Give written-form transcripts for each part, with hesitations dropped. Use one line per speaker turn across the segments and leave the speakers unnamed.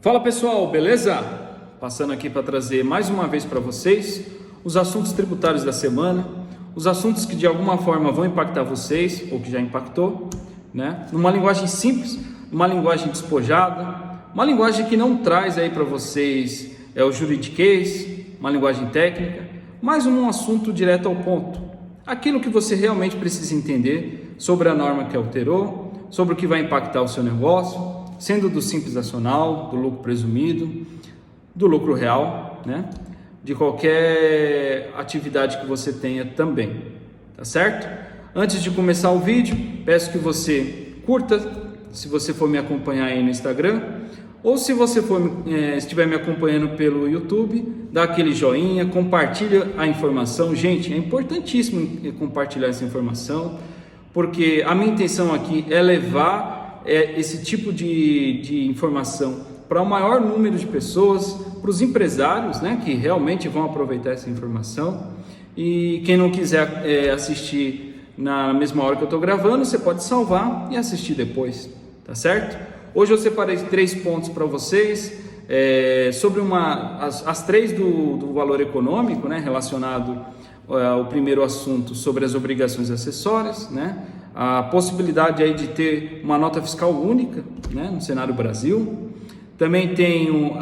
Fala pessoal, beleza? Passando aqui para trazer mais uma vez para vocês os assuntos tributários da semana, os assuntos que de alguma forma vão impactar vocês ou que já impactou, né? Numa linguagem simples, uma linguagem despojada, uma linguagem que não traz aí para vocês o juridiquês, uma linguagem técnica, mas um assunto direto ao ponto, aquilo que você realmente precisa entender sobre a norma que alterou, sobre o que vai impactar o seu negócio, sendo do simples nacional, do lucro presumido, do lucro real, né? De qualquer atividade que você tenha também, tá certo? Antes de começar o vídeo, peço que você curta, se você for me acompanhar aí no Instagram, ou se você estiver me acompanhando pelo YouTube, dá aquele joinha, compartilha a informação. Gente, é importantíssimo compartilhar essa informação, porque a minha intenção aqui é levar esse tipo de informação para o maior número de pessoas, para os empresários, né, que realmente vão aproveitar essa informação. E quem não quiser assistir na mesma hora que eu estou gravando, você pode salvar e assistir depois, tá certo? Hoje eu separei 3 pontos para vocês, sobre as 3 do valor econômico, né, relacionado ao primeiro assunto sobre as obrigações acessórias, né? A possibilidade aí de ter uma nota fiscal única, né, no cenário Brasil. Também tenho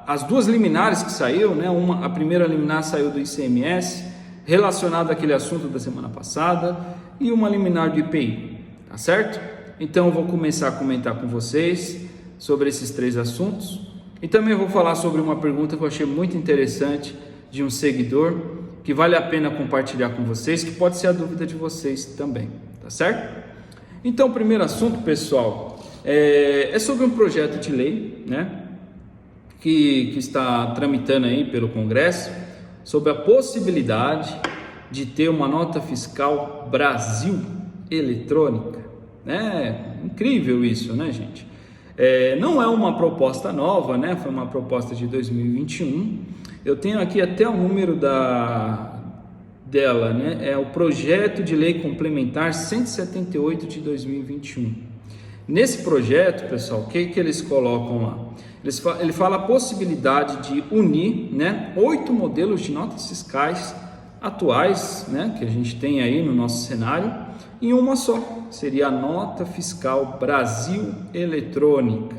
as 2 liminares que saiu, né? A primeira liminar saiu do ICMS, relacionado àquele assunto da semana passada, e uma liminar do IPI, tá certo? Então eu vou começar a comentar com vocês sobre esses 3 assuntos, e também vou falar sobre uma pergunta que eu achei muito interessante de um seguidor, que vale a pena compartilhar com vocês, que pode ser a dúvida de vocês também, tá certo? Então, o primeiro assunto, pessoal, é sobre um projeto de lei, né, que está tramitando aí pelo Congresso, sobre a possibilidade de ter uma nota fiscal Brasil eletrônica, né? Incrível isso, né, gente? Não é uma proposta nova, né? Foi uma proposta de 2021. Eu tenho aqui até o número dela, né? É o projeto de lei complementar 178 de 2021. Nesse projeto, pessoal, o que eles colocam lá? Ele fala a possibilidade de unir, né, 8 modelos de notas fiscais atuais, né, que a gente tem aí no nosso cenário, em uma só. Seria a nota fiscal Brasil eletrônica,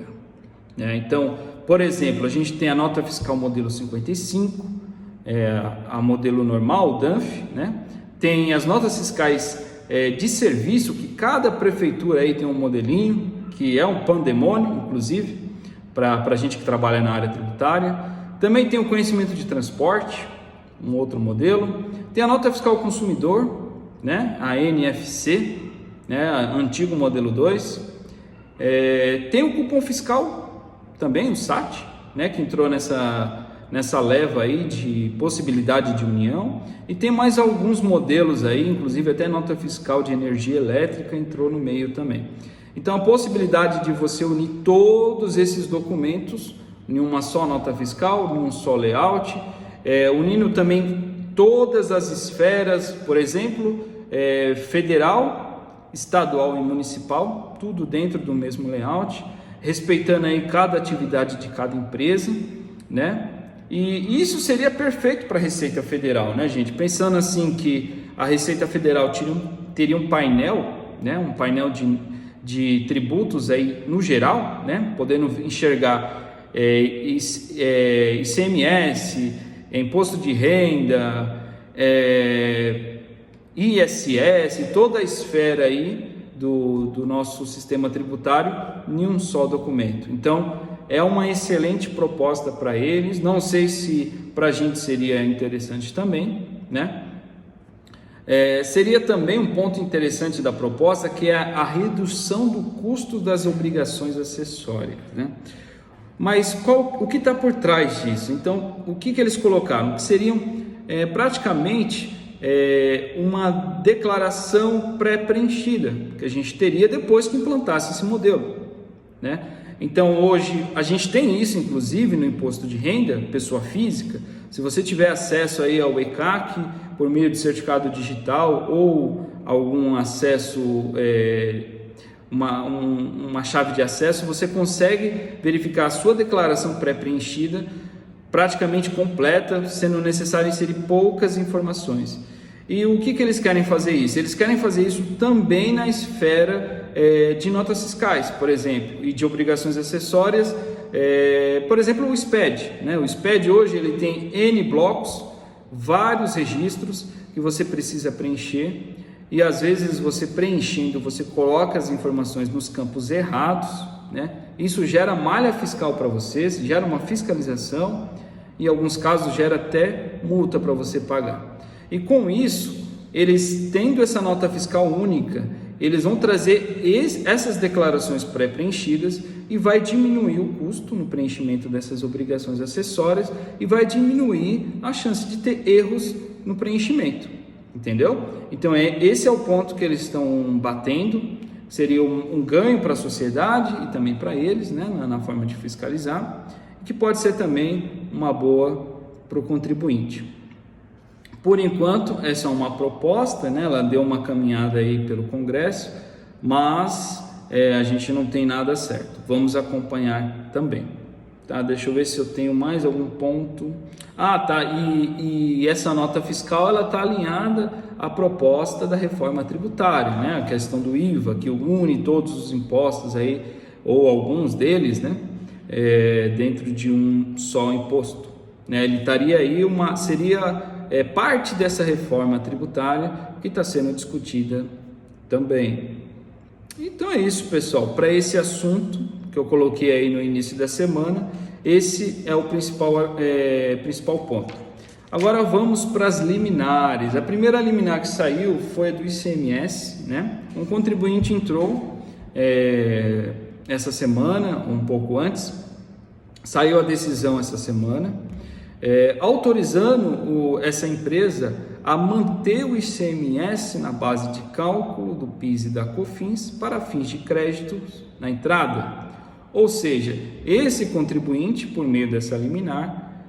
né? Então, por exemplo, a gente tem a nota fiscal modelo 55, a modelo normal, o DANF, né? Tem as notas fiscais de serviço, que cada prefeitura aí tem um modelinho, que é um pandemônio, inclusive, para a gente que trabalha na área tributária. Também tem o conhecimento de transporte, um outro modelo. Tem a nota fiscal consumidor, né? A NFC, né? Antigo modelo 2. Tem o cupom fiscal, também o SAT, né, que entrou nessa leva aí de possibilidade de união, e tem mais alguns modelos aí, inclusive até nota fiscal de energia elétrica entrou no meio também. Então a possibilidade de você unir todos esses documentos em uma só nota fiscal, em um só layout, unindo também todas as esferas, por exemplo, federal, estadual e municipal, tudo dentro do mesmo layout, respeitando aí cada atividade de cada empresa, né? E isso seria perfeito para a Receita Federal, né, gente? Pensando assim que a Receita Federal teria um painel, né? Um painel de tributos aí no geral, né? Podendo enxergar ICMS, imposto de renda, ISS, toda a esfera aí do nosso sistema tributário em um só documento. Então é uma excelente proposta para eles. Não sei se para a gente seria interessante também, né? Seria também um ponto interessante da proposta, que é a redução do custo das obrigações acessórias, né? Mas o que está por trás disso? Então, o que eles colocaram? Que seriam praticamente uma declaração pré-preenchida que a gente teria depois que implantasse esse modelo, né? Então hoje a gente tem isso inclusive no imposto de renda, pessoa física. Se você tiver acesso aí ao ECAC por meio de certificado digital ou algum acesso uma chave de acesso, você consegue verificar a sua declaração pré-preenchida praticamente completa, sendo necessário inserir poucas informações. E o que eles querem fazer isso? Eles querem fazer isso também na esfera de notas fiscais, por exemplo, e de obrigações acessórias, por exemplo, o SPED, né? O SPED hoje ele tem N blocos, vários registros que você precisa preencher, e às vezes você preenchendo, você coloca as informações nos campos errados, né? Isso gera malha fiscal para você, gera uma fiscalização, e em alguns casos gera até multa para você pagar. E com isso, eles tendo essa nota fiscal única, eles vão trazer essas declarações pré-preenchidas e vai diminuir o custo no preenchimento dessas obrigações acessórias e vai diminuir a chance de ter erros no preenchimento, entendeu? Então esse é o ponto que eles estão batendo, seria um ganho para a sociedade e também para eles, né, na forma de fiscalizar, que pode ser também uma boa para o contribuinte. Por enquanto, essa é uma proposta, né? Ela deu uma caminhada aí pelo Congresso, mas a gente não tem nada certo. Vamos acompanhar também. Tá? Deixa eu ver se eu tenho mais algum ponto. Tá. E essa nota fiscal ela está alinhada à proposta da reforma tributária, né? A questão do IVA, que une todos os impostos aí, ou alguns deles, né? Dentro de um só imposto, né? Ele estaria aí seria parte dessa reforma tributária que está sendo discutida também. Então é isso, pessoal. Para esse assunto que eu coloquei aí no início da semana, esse é o principal ponto. Agora vamos para as liminares. A primeira liminar que saiu foi a do ICMS, né? Um contribuinte entrou essa semana, um pouco antes, saiu a decisão essa semana, autorizando essa empresa a manter o ICMS na base de cálculo do PIS e da COFINS para fins de crédito na entrada. Ou seja, esse contribuinte, por meio dessa liminar,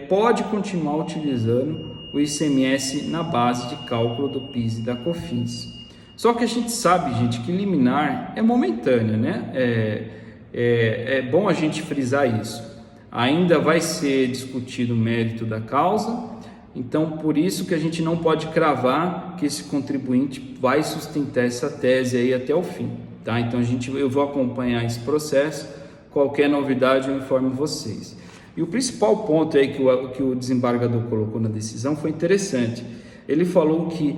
pode continuar utilizando o ICMS na base de cálculo do PIS e da COFINS. Só que a gente sabe, gente, que liminar é momentânea, né? É bom a gente frisar isso. Ainda vai ser discutido o mérito da causa, então por isso que a gente não pode cravar que esse contribuinte vai sustentar essa tese aí até o fim, tá? Então eu vou acompanhar esse processo, qualquer novidade eu informo vocês. E o principal ponto aí que o desembargador colocou na decisão foi interessante. Ele falou que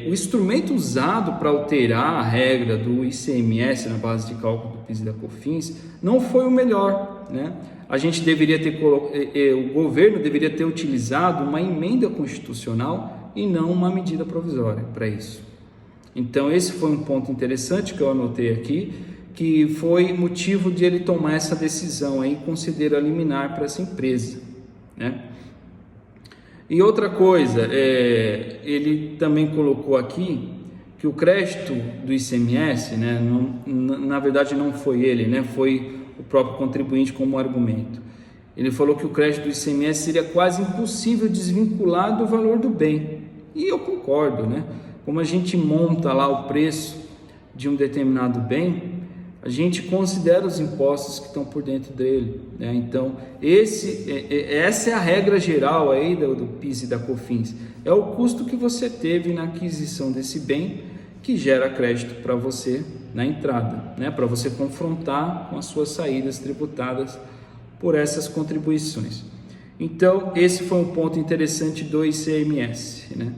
o instrumento usado para alterar a regra do ICMS na base de cálculo do PIS e da COFINS não foi o melhor, né? A gente deveria o governo deveria ter utilizado uma emenda constitucional e não uma medida provisória para isso. Então esse foi um ponto interessante que eu anotei aqui, que foi motivo de ele tomar essa decisão aí, considerar liminar para essa empresa, né? E outra coisa, ele também colocou aqui que o crédito do ICMS, né, na verdade não foi ele, né, foi o próprio contribuinte como argumento. Ele falou que o crédito do ICMS seria quase impossível desvincular do valor do bem. E eu concordo, né? Como a gente monta lá o preço de um determinado bem, a gente considera os impostos que estão por dentro dele, né? Então, essa é a regra geral aí do PIS e da COFINS. É o custo que você teve na aquisição desse bem que gera crédito para você na entrada, né? Para você confrontar com as suas saídas tributadas por essas contribuições. Então, esse foi um ponto interessante do ICMS, né?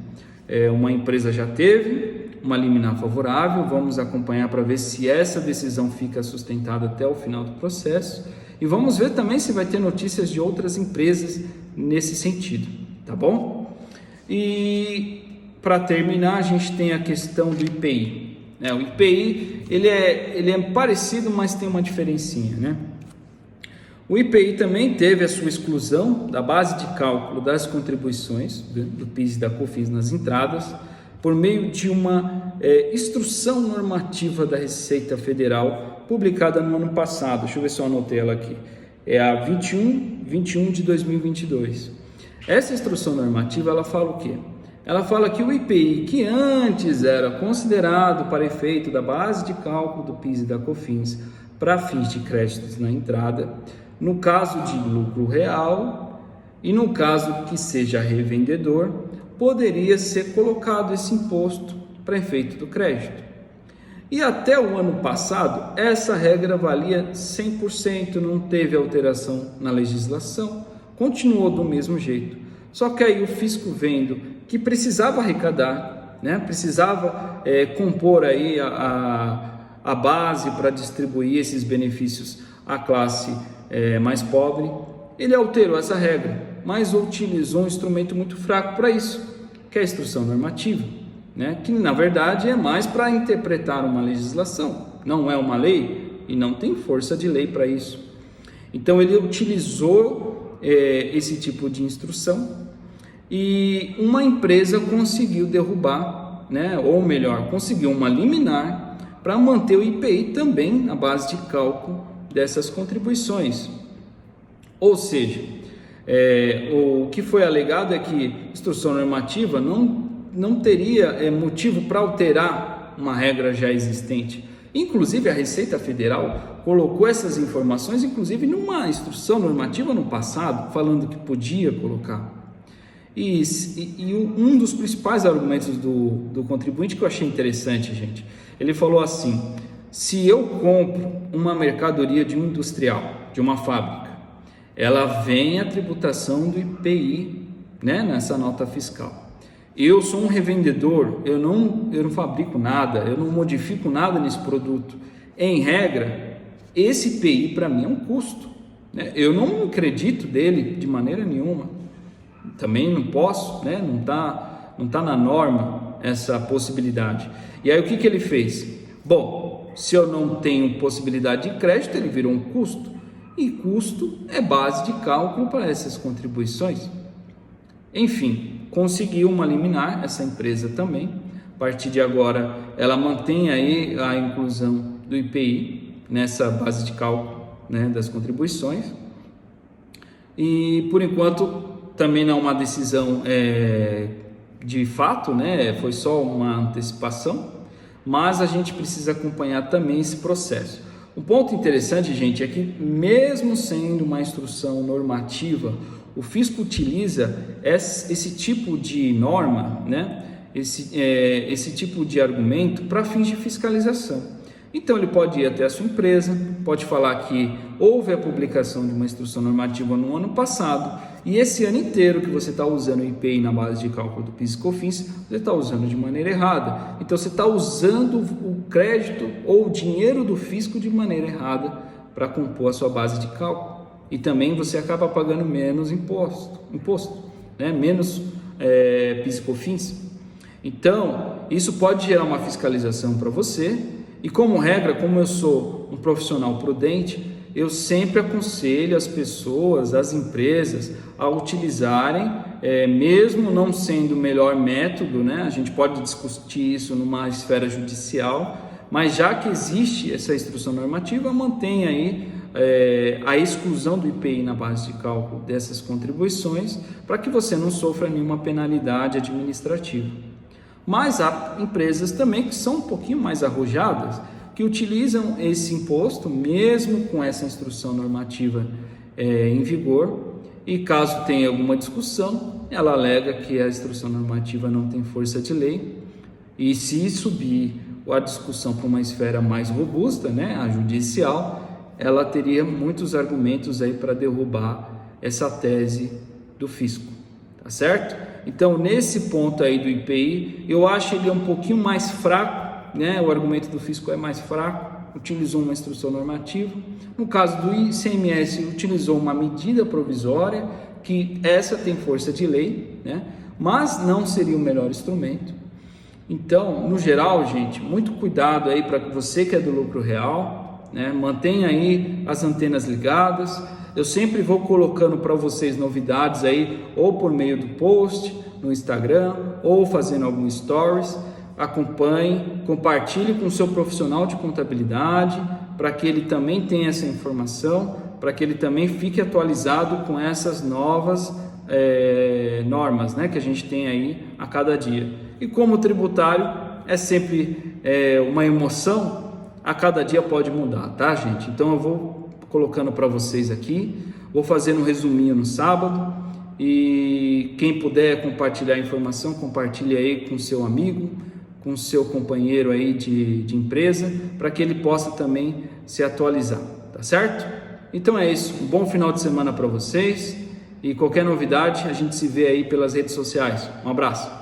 Uma empresa já teve uma liminar favorável, vamos acompanhar para ver se essa decisão fica sustentada até o final do processo e vamos ver também se vai ter notícias de outras empresas nesse sentido, tá bom? E para terminar, a gente tem a questão do IPI, né? O IPI ele é parecido, mas tem uma diferencinha, né? O IPI também teve a sua exclusão da base de cálculo das contribuições do PIS e da COFINS nas entradas, por meio de uma instrução normativa da Receita Federal publicada no ano passado. Deixa eu ver se eu anotei ela aqui. É a 21 de 2022. Essa instrução normativa, ela fala o quê? ela fala que o IPI, que antes era considerado para efeito da base de cálculo do PIS e da COFINS para fins de créditos na entrada, no caso de lucro real e no caso que seja revendedor, poderia ser colocado esse imposto para efeito do crédito. E até o ano passado, essa regra valia 100%, não teve alteração na legislação, continuou do mesmo jeito. Só que aí o fisco, vendo que precisava arrecadar, né, precisava compor aí a base para distribuir esses benefícios à classe mais pobre, ele alterou essa regra, mas utilizou um instrumento muito fraco para isso, que é a instrução normativa, né, que na verdade é mais para interpretar uma legislação, não é uma lei e não tem força de lei para isso. Então ele utilizou esse tipo de instrução e uma empresa conseguiu derrubar, né, ou melhor, conseguiu uma liminar para manter o IPI também na base de cálculo dessas contribuições. Ou seja, o que foi alegado é que instrução normativa não teria motivo para alterar uma regra já existente. Inclusive a Receita Federal colocou essas informações, inclusive numa instrução normativa no passado, falando que podia colocar. E um dos principais argumentos do contribuinte que eu achei interessante, gente, ele falou assim: se eu compro uma mercadoria de um industrial, de uma fábrica, ela vem a tributação do IPI, né, nessa nota fiscal. Eu sou um revendedor, eu não fabrico nada, eu não modifico nada nesse produto. Em regra, esse IPI para mim é um custo, né? Eu não acredito dele de maneira nenhuma. Também não posso, né? Não tá na norma essa possibilidade. E aí o que ele fez? Bom, se eu não tenho possibilidade de crédito, ele virou um custo. E custo é base de cálculo para essas contribuições. Enfim, conseguiu uma liminar, essa empresa também. A partir de agora, ela mantém aí a inclusão do IPI nessa base de cálculo, né, das contribuições. E por enquanto também não é uma decisão de fato, né, foi só uma antecipação, mas a gente precisa acompanhar também esse processo. Um ponto interessante, gente, é que mesmo sendo uma instrução normativa, o fisco utiliza esse tipo de norma, né? esse tipo de argumento para fins de fiscalização. Então ele pode ir até a sua empresa, pode falar que houve a publicação de uma instrução normativa no ano passado e esse ano inteiro que você está usando o IPI na base de cálculo do PIS e COFINS, você está usando de maneira errada. Então você está usando o crédito ou o dinheiro do fisco de maneira errada para compor a sua base de cálculo. E também você acaba pagando menos imposto, né? Menos PIS e COFINS. Então, isso pode gerar uma fiscalização para você. E como regra, como eu sou um profissional prudente, eu sempre aconselho as pessoas, as empresas, a utilizarem, mesmo não sendo o melhor método, né? A gente pode discutir isso numa esfera judicial, mas já que existe essa instrução normativa, mantenha aí a exclusão do IPI na base de cálculo dessas contribuições para que você não sofra nenhuma penalidade administrativa. Mas há empresas também que são um pouquinho mais arrojadas, que utilizam esse imposto mesmo com essa instrução normativa em vigor e caso tenha alguma discussão, ela alega que a instrução normativa não tem força de lei e se subir a discussão para uma esfera mais robusta, né, a judicial, ela teria muitos argumentos aí para derrubar essa tese do fisco, tá certo? Então, nesse ponto aí do IPI, eu acho ele um pouquinho mais fraco, né? O argumento do fisco é mais fraco, utilizou uma instrução normativa. No caso do ICMS, utilizou uma medida provisória, que essa tem força de lei, né? Mas não seria o melhor instrumento. Então, no geral, gente, muito cuidado aí para você que é do lucro real, né? Mantenha aí as antenas ligadas. Eu sempre vou colocando para vocês novidades aí, ou por meio do post no Instagram, ou fazendo algum stories. Acompanhe, compartilhe com o seu profissional de contabilidade, para que ele também tenha essa informação, para que ele também fique atualizado com essas novas normas, né, que a gente tem aí a cada dia. E como tributário é sempre uma emoção, a cada dia pode mudar, tá, gente? Então eu vou colocando para vocês aqui, vou fazendo um resuminho no sábado, e quem puder compartilhar a informação, compartilhe aí com seu amigo, com seu companheiro aí de empresa, para que ele possa também se atualizar, tá certo? Então é isso, um bom final de semana para vocês, e qualquer novidade a gente se vê aí pelas redes sociais. Um abraço!